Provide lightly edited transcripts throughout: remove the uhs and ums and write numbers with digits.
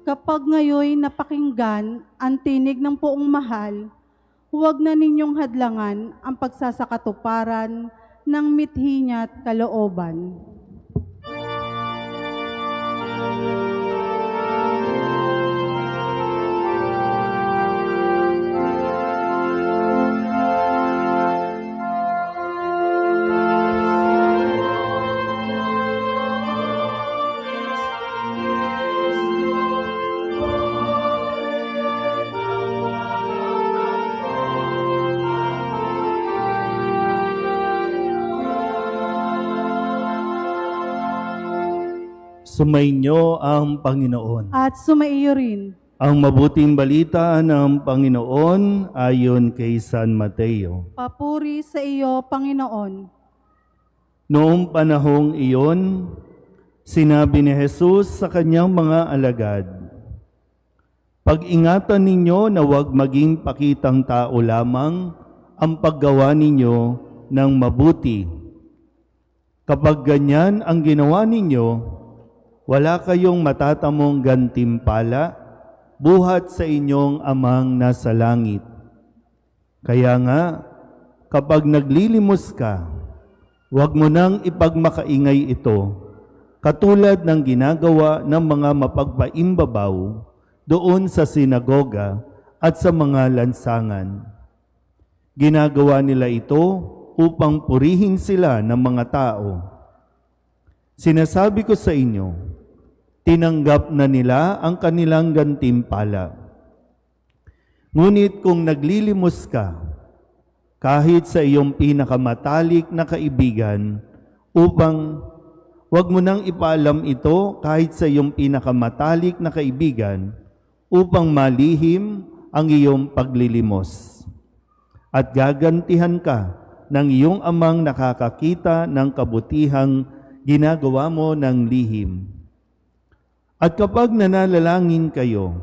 Kapag ngayoy napakinggan ang tinig ng poong mahal, huwag na ninyong hadlangan ang pagsasakatuparan ng mithi niya't kalooban. Sumainyo ang Panginoon. At sumaiyo rin. Ang mabuting balita ng Panginoon ayon kay San Mateo. Papuri sa iyo, Panginoon. Noong panahong iyon, sinabi ni Jesus sa kanyang mga alagad, "Pag-ingatan ninyo na huwag maging pakitang tao lamang ang paggawa ninyo ng mabuti. Kapag ganyan ang ginawa ninyo, wala kayong matatamong gantimpala buhat sa inyong amang nasa langit. Kaya nga, kapag naglilimos ka, huwag mo nang ipagmakaingay ito, katulad ng ginagawa ng mga mapagpaimbabaw doon sa sinagoga at sa mga lansangan. Ginagawa nila ito upang purihin sila ng mga tao. Sinasabi ko sa inyo, tinanggap na nila ang kanilang gantimpala. Ngunit kung naglilimos ka, kahit sa iyong pinakamatalik na kaibigan, wag mo nang ipaalam ito kahit sa iyong pinakamatalik na kaibigan, upang malihim ang iyong paglilimos. At gagantihan ka ng iyong amang nakakakita ng kabutihang ginagawa mo ng lihim. At kapag nanalangin kayo,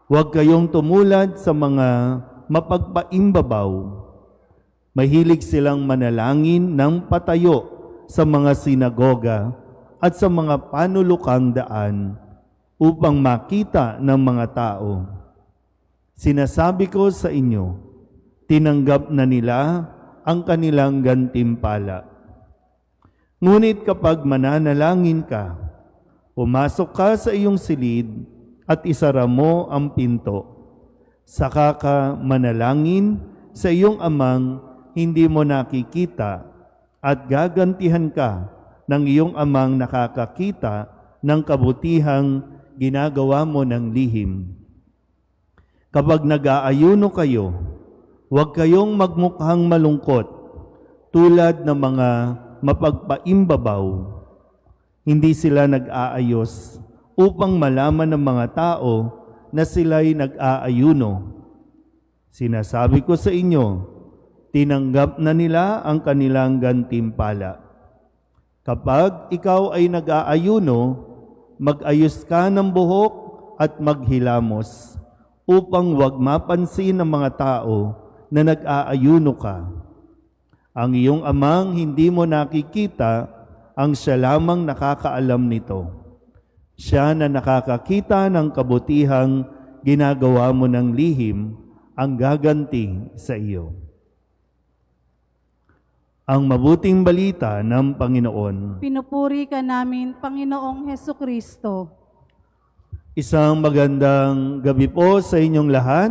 huwag kayong tumulad sa mga mapagpaimbabaw. Mahilig silang manalangin ng patayo sa mga sinagoga at sa mga panulukang daan upang makita ng mga tao. Sinasabi ko sa inyo, tinanggap na nila ang kanilang gantimpala. Ngunit kapag mananalangin ka, pumasok ka sa iyong silid at isara mo ang pinto. Saka ka manalangin sa iyong amang hindi mo nakikita at gagantihan ka ng iyong amang nakakakita ng kabutihang ginagawa mo ng lihim. Kapag nag-aayuno kayo, huwag kayong magmukhang malungkot tulad ng mga mapagpaimbabaw. Hindi sila nag-aayos upang malaman ng mga tao na sila'y nag-aayuno. Sinasabi ko sa inyo, tinanggap na nila ang kanilang gantimpala. Kapag ikaw ay nag-aayuno, mag-ayos ka ng buhok at maghilamos upang wag mapansin ng mga tao na nag-aayuno ka. Ang iyong amang hindi mo nakikita, ang siya lamang nakakaalam nito. Siya na nakakakita ng kabutihang ginagawa mo ng lihim, ang gaganti sa iyo." Ang mabuting balita ng Panginoon. Pinupuri ka namin, Panginoong Hesukristo. Isang magandang gabi po sa inyong lahat.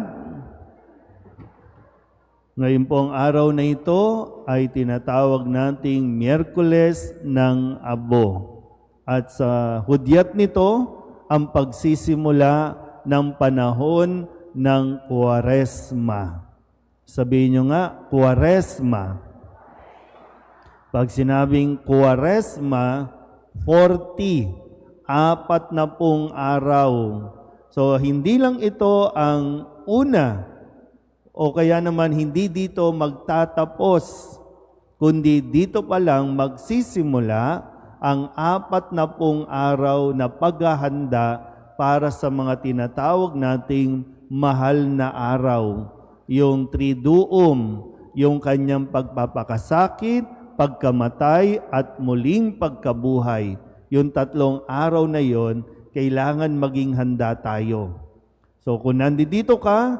Ngayon pong araw na ito ay tinatawag nating Miyerkules ng Abo. At sa hudyat nito, ang pagsisimula ng panahon ng Kwaresma. Sabihin nyo nga, Kwaresma. Pag sinabing Kwaresma, 40 araw. So, hindi lang ito ang una, o kaya naman hindi dito magtatapos, kundi dito pa lang magsisimula ang 40 araw na paghahanda para sa mga tinatawag nating mahal na araw. Yung Triduum, yung kanyang pagpapakasakit, pagkamatay at muling pagkabuhay. Yung 3 araw na yon, kailangan maging handa tayo. So kung nandito ka,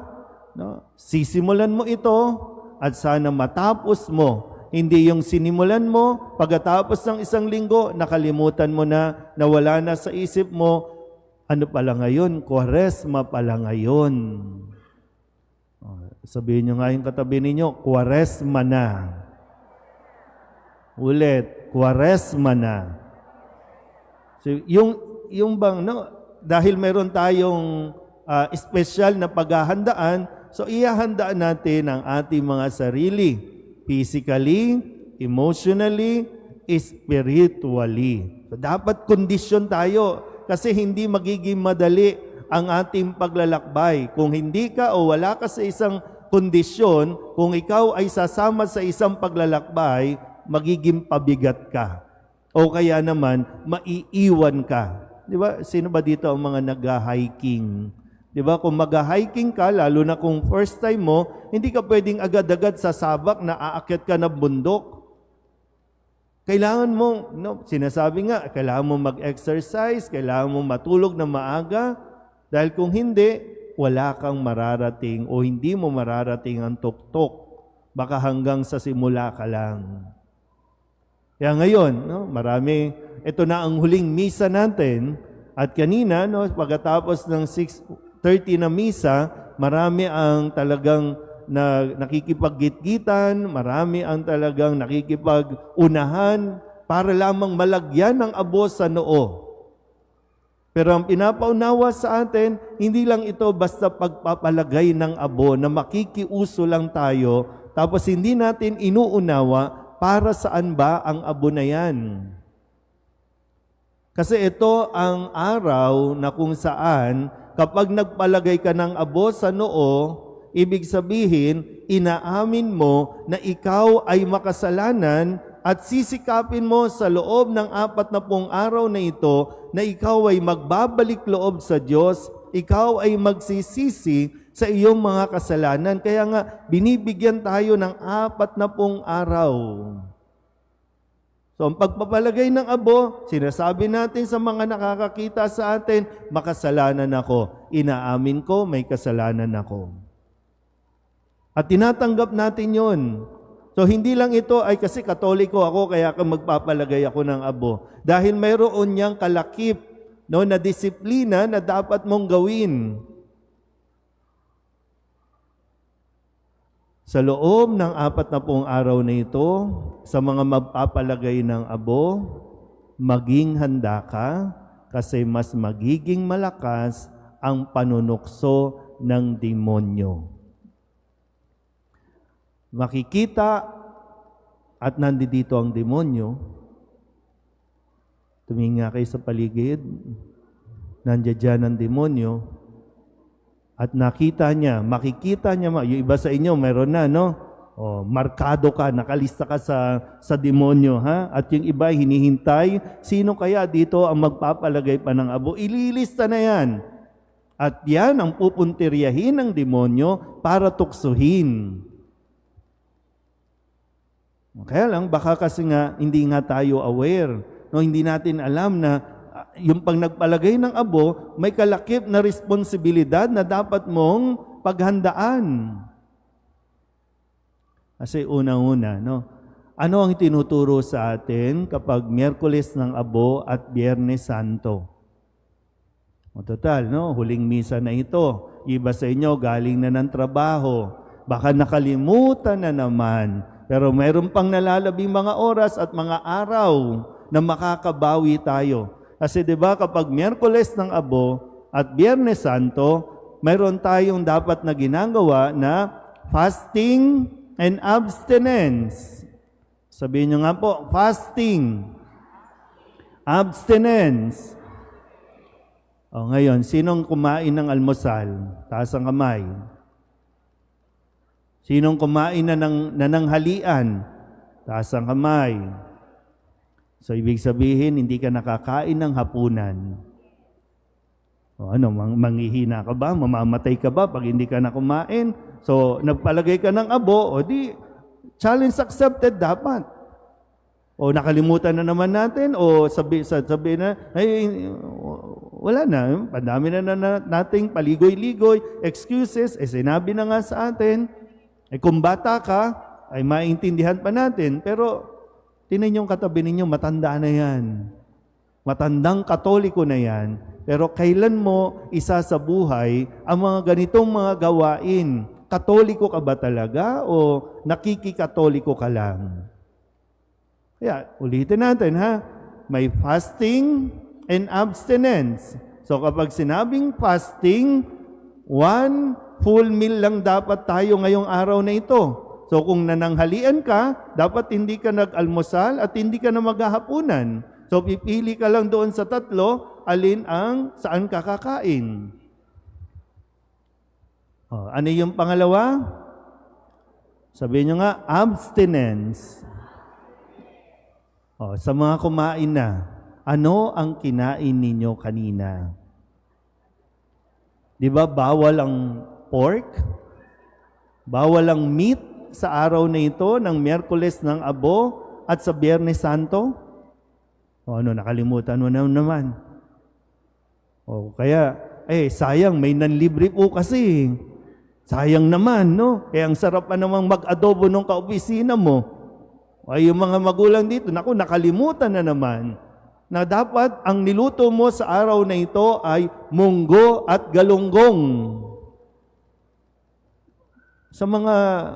no, sisimulan mo ito at sana matapos mo. Hindi yung sinimulan mo, pagkatapos ng isang linggo, nakalimutan mo na, nawala na sa isip mo, ano pala ngayon? Kwaresma pala ngayon. Sabihin nyo nga yung katabi ninyo, Kwaresma na. Ulit, Kwaresma na. So, yung bang, no, dahil meron tayong special na paghahandaan, so ihahandaan natin ang ating mga sarili. Physically, emotionally, spiritually. So, dapat kondisyon tayo kasi hindi magiging madali ang ating paglalakbay. Kung hindi ka o wala ka sa isang kondisyon, kung ikaw ay sasama sa isang paglalakbay, magiging pabigat ka. O kaya naman, maiiwan ka. Di ba? Sino ba dito ang mga nag-hiking? Di ba? Kung mag-hiking ka, lalo na kung first time mo, hindi ka pwedeng agad-agad sa sabak na aakyat ka na bundok. Kailangan mo, no, sinasabi nga, kailangan mo mag-exercise, kailangan mo matulog na maaga, dahil kung hindi, wala kang mararating o hindi mo mararating ang tuktok. Baka hanggang sa simula ka lang. Kaya ngayon, no, marami, ito na ang huling misa natin, at kanina, no, pagkatapos ng 6:30 na misa, marami ang talagang nakikipag-gitgitan, marami ang talagang nakikipag-unahan para lamang malagyan ng abo sa noo. Pero ang pinapaunawa sa atin, hindi lang ito basta pagpapalagay ng abo na makikiuso lang tayo, tapos hindi natin inuunawa para saan ba ang abo na yan. Kasi ito ang araw na kung saan kapag nagpalagay ka ng abo sa noo, ibig sabihin, inaamin mo na ikaw ay makasalanan at sisikapin mo sa loob ng 40 araw na ito na ikaw ay magbabalik loob sa Diyos, ikaw ay magsisisi sa iyong mga kasalanan. Kaya nga, binibigyan tayo ng 40 araw. So, ang pagpapalagay ng abo, sinasabi natin sa mga nakakakita sa atin, makasalanan ako. Inaamin ko, may kasalanan ako. At tinatanggap natin yon. So, hindi lang ito ay kasi Katoliko ako, kaya magpapalagay ako ng abo. Dahil mayroon niyang kalakip, no, na disiplina na dapat mong gawin. Sa loob ng 40 araw na ito, sa mga magpapalagay ng abo, maging handa ka kasi mas magiging malakas ang panunukso ng demonyo. Makikita at nandito ang demonyo. Tumingin nga kayo sa paligid, nandiyan dyan ang demonyo. At nakita niya, makikita niya, yung iba sa inyo, mayroon na, no? O, markado ka, nakalista ka sa demonyo, ha? At yung iba, hinihintay, sino kaya dito ang magpapalagay pa ng abo? Ililista na yan. At yan ang pupuntiryahin ng demonyo para tuksuhin. Kaya lang, baka kasi nga, hindi nga tayo aware, no? Hindi natin alam na yung pag nagpalagay ng abo, may kalakip na responsibilidad na dapat mong paghandaan. Kasi unang-una, no? Ano ang tinuturo sa atin kapag Miyerkules ng Abo at Biyernes Santo? O total, no? Huling misa na ito. Iba sa inyo, galing na ng trabaho. Baka nakalimutan na naman. Pero mayroon pang nalalabing mga oras at mga araw na makakabawi tayo. Kasi 'di ba kapag Miyerkules ng Abo at Biyernes Santo, mayroon tayong dapat na ginagawa na fasting and abstinence. Sabihin nyo nga po, fasting, abstinence. O ngayon, sinong kumain ng almusal? Taas ang kamay. Sinong kumain na ng halian? Taas ang kamay. So, ibig sabihin, hindi ka nakakain ng hapunan. O ano, manghihina ka ba? Mamamatay ka ba pag hindi ka na kumain? So, nagpalagay ka ng abo, o di, challenge accepted dapat. O nakalimutan na naman natin, o sabi na, ay, wala na. Pandami na nating paligoy-ligoy, excuses, sinabi na nga sa atin, kung bata ka, ay maintindihan pa natin. Pero, tinan yung katabi ninyo, matanda na yan. Matandang Katoliko na yan. Pero kailan mo isa sa buhay ang mga ganitong mga gawain? Katoliko ka ba talaga o nakikikatoliko ka lang? Kaya, ulitin natin ha. May fasting and abstinence. So kapag sinabing fasting, 1 full meal lang dapat tayo ngayong araw na ito. So kung nananghalian ka, dapat hindi ka nag-almusal at hindi ka na maghahapunan. So pipili ka lang doon sa 3, alin ang saan ka kakain. Ano yung pangalawa? Sabihin nyo nga, abstinence. Sa mga kumain na, ano ang kinain ninyo kanina? Di ba bawal ang pork? Bawal ang meat sa araw na ito ng Miyerkules ng Abo at sa Biyernes Santo? Nakalimutan mo na naman. Kaya, sayang, may nanlibre po kasi. Sayang naman, no? Ang sarap pa namang mag-adobo nung kaopisina mo. Yung mga magulang dito, nakalimutan na naman na dapat ang niluto mo sa araw na ito ay munggo at galunggong. Sa mga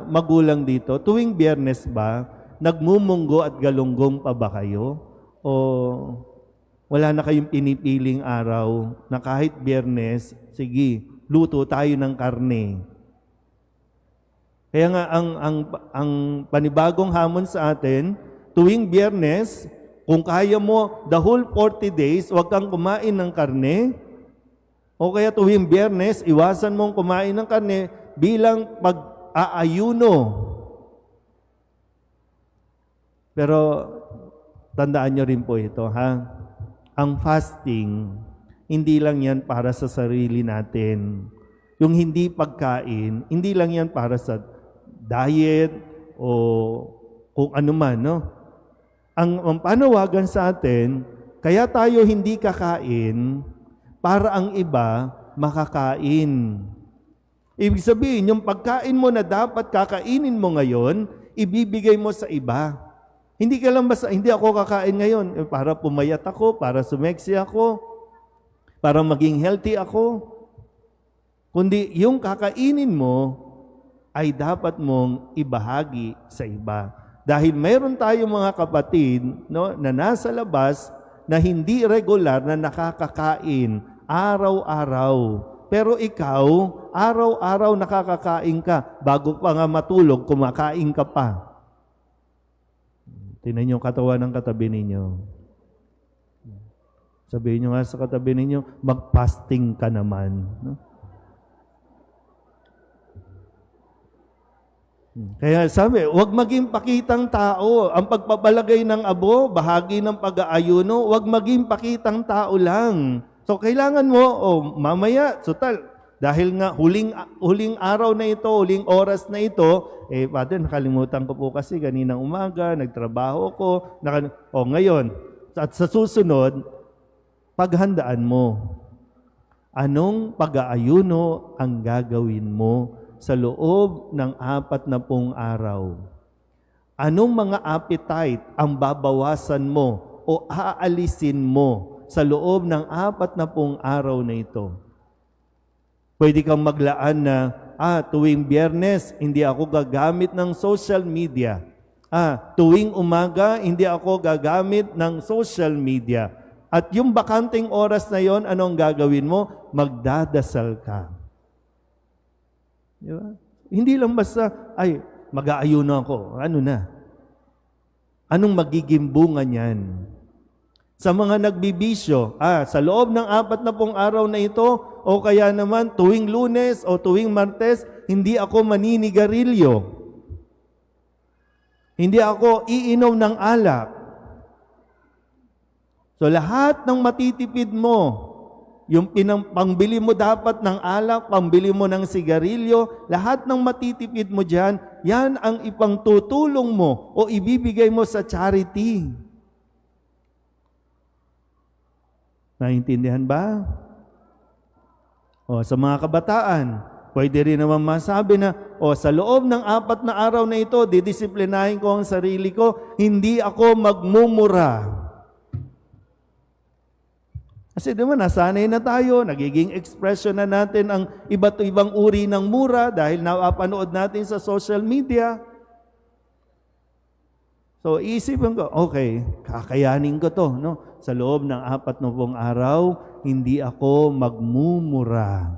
magulang dito, tuwing Biyernes ba, nagmumunggo at galunggong pa ba kayo? O wala na kayong pinipiling araw na kahit Biyernes, sige, luto tayo ng karne. Kaya nga ang panibagong hamon sa atin, tuwing Biyernes, kung kaya mo the whole 40 days, huwag kang kumain ng karne. O kaya tuwing Biyernes, iwasan mong kumain ng karne bilang pag-aayuno. Pero tandaan nyo rin po ito, ha? Ang fasting, hindi lang yan para sa sarili natin. Yung hindi pagkain, hindi lang yan para sa diet o kung ano man, no? Ang panawagan sa atin, kaya tayo hindi kakain para ang iba makakain. Ibig sabihin, yung pagkain mo na dapat kakainin mo ngayon, ibibigay mo sa iba. Hindi ka lang basta, hindi ako kakain ngayon para pumayat ako, para sumeksi ako, para maging healthy ako. Kundi yung kakainin mo, ay dapat mong ibahagi sa iba. Dahil mayroon tayong mga kapatid, no, na nasa labas na hindi regular na nakakakain araw-araw. Pero ikaw, araw-araw nakakakain ka. Bago pa nga matulog, kumakain ka pa. Tingnan yung katawan ng katabi ninyo. Sabihin nyo nga sa katabi ninyo, mag-fasting ka naman. No? Kaya sabi, huwag maging pakitang tao. Ang pagpapalagay ng abo, bahagi ng pag-aayuno, huwag maging pakitang tao lang. So kailangan mo, mamaya, dahil nga huling araw na ito, huling oras na ito, Father, nakalimutan ko po kasi kaninang umaga, nagtrabaho ko, ngayon, at sa susunod, paghandaan mo. Anong pag-aayuno ang gagawin mo sa loob ng 40 araw? Anong mga appetite ang babawasan mo o aalisin mo sa loob ng 40 araw na ito? Pwede kang maglaan na, tuwing Biyernes, hindi ako gagamit ng social media. Tuwing umaga, hindi ako gagamit ng social media. At yung bakanting oras na yon, anong gagawin mo? Magdadasal ka. Diba? Hindi lang basta, mag-aayuno ako. Ano na? Anong magiging bunga niyan? Sa mga nagbibisyo, sa loob ng 40 araw na ito, o kaya naman tuwing Lunes o tuwing Martes, hindi ako maninigarilyo. Hindi ako iinom ng alak. So lahat ng matitipid mo, yung pangbili mo dapat ng alak, pangbili mo ng sigarilyo, lahat ng matitipid mo dyan, yan ang ipangtutulong mo o ibibigay mo sa charity. Naintindihan ba? O, sa mga kabataan, pwede rin naman masabi na, sa loob ng 4 na araw na ito, didisiplinahin ko ang sarili ko, hindi ako magmumura. Kasi di ba, nasanay na tayo, nagiging expression na natin ang iba't ibang uri ng mura dahil napapanood natin sa social media. So, isipin ko, okay, kakayanin ko to, no? Sa loob ng 40 araw, hindi ako magmumura.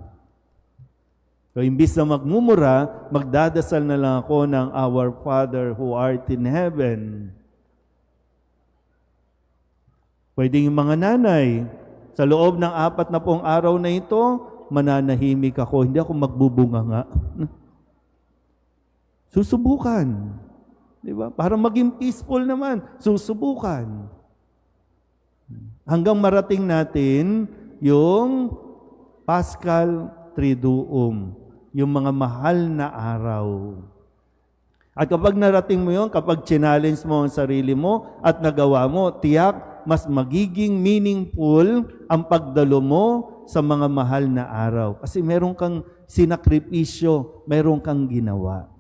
So, imbis na magmumura, magdadasal na lang ako ng Our Father who art in heaven. Pwede yung mga nanay, sa loob ng 40 araw na ito, mananahimik ako, hindi ako magbubunganga. Susubukan. Di ba? Para maging peaceful naman, susubukan. Hanggang marating natin yung Paschal Triduum, yung mga mahal na araw. At kapag narating mo yun, kapag challenge mo ang sarili mo at nagawa mo, tiyak, mas magiging meaningful ang pagdalo mo sa mga mahal na araw. Kasi meron kang sinakripisyo, meron kang ginawa.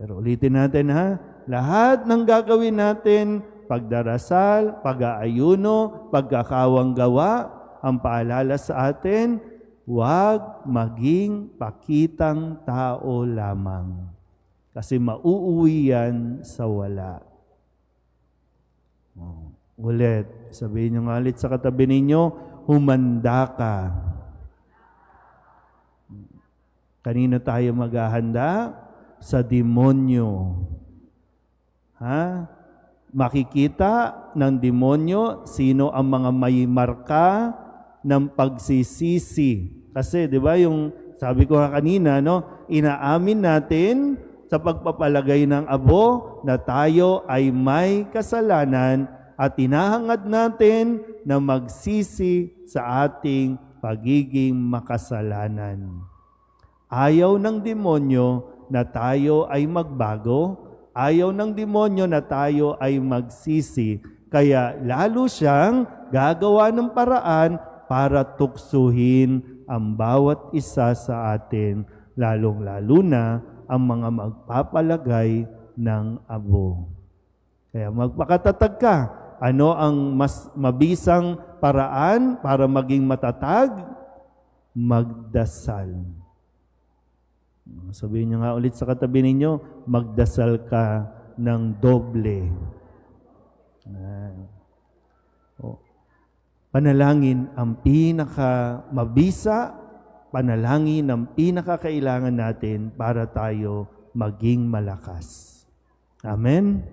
Pero ulitin natin ha, lahat ng gagawin natin, pagdarasal, pag-aayuno, pagkakawang gawa, ang paalala sa atin, huwag maging pakitang tao lamang. Kasi mauuwi yan sa wala. Ulit, sabihin nyo nga ulit sa katabi ninyo, humanda ka. Kanino tayo maghahanda? Sa demonyo. Ha? Makikita ng demonyo sino ang mga may marka ng pagsisisi. Kasi, di ba, yung sabi ko kanina, no, inaamin natin sa pagpapalagay ng abo na tayo ay may kasalanan at hinahangad natin na magsisi sa ating pagiging makasalanan. Ayaw ng demonyo na tayo ay magbago, ayaw ng demonyo na tayo ay magsisi, kaya lalo siyang gagawa ng paraan para tuksuhin ang bawat isa sa atin, lalong-lalo na ang mga magpapalagay ng abo. Kaya magpakatatag ka. Ano ang mas mabisang paraan para maging matatag? Magdasal. Sabihin niyo nga ulit sa katabi ninyo, magdasal ka ng doble. Panalangin ang pinakamabisa, panalangin ang pinakakailangan natin para tayo maging malakas. Amen?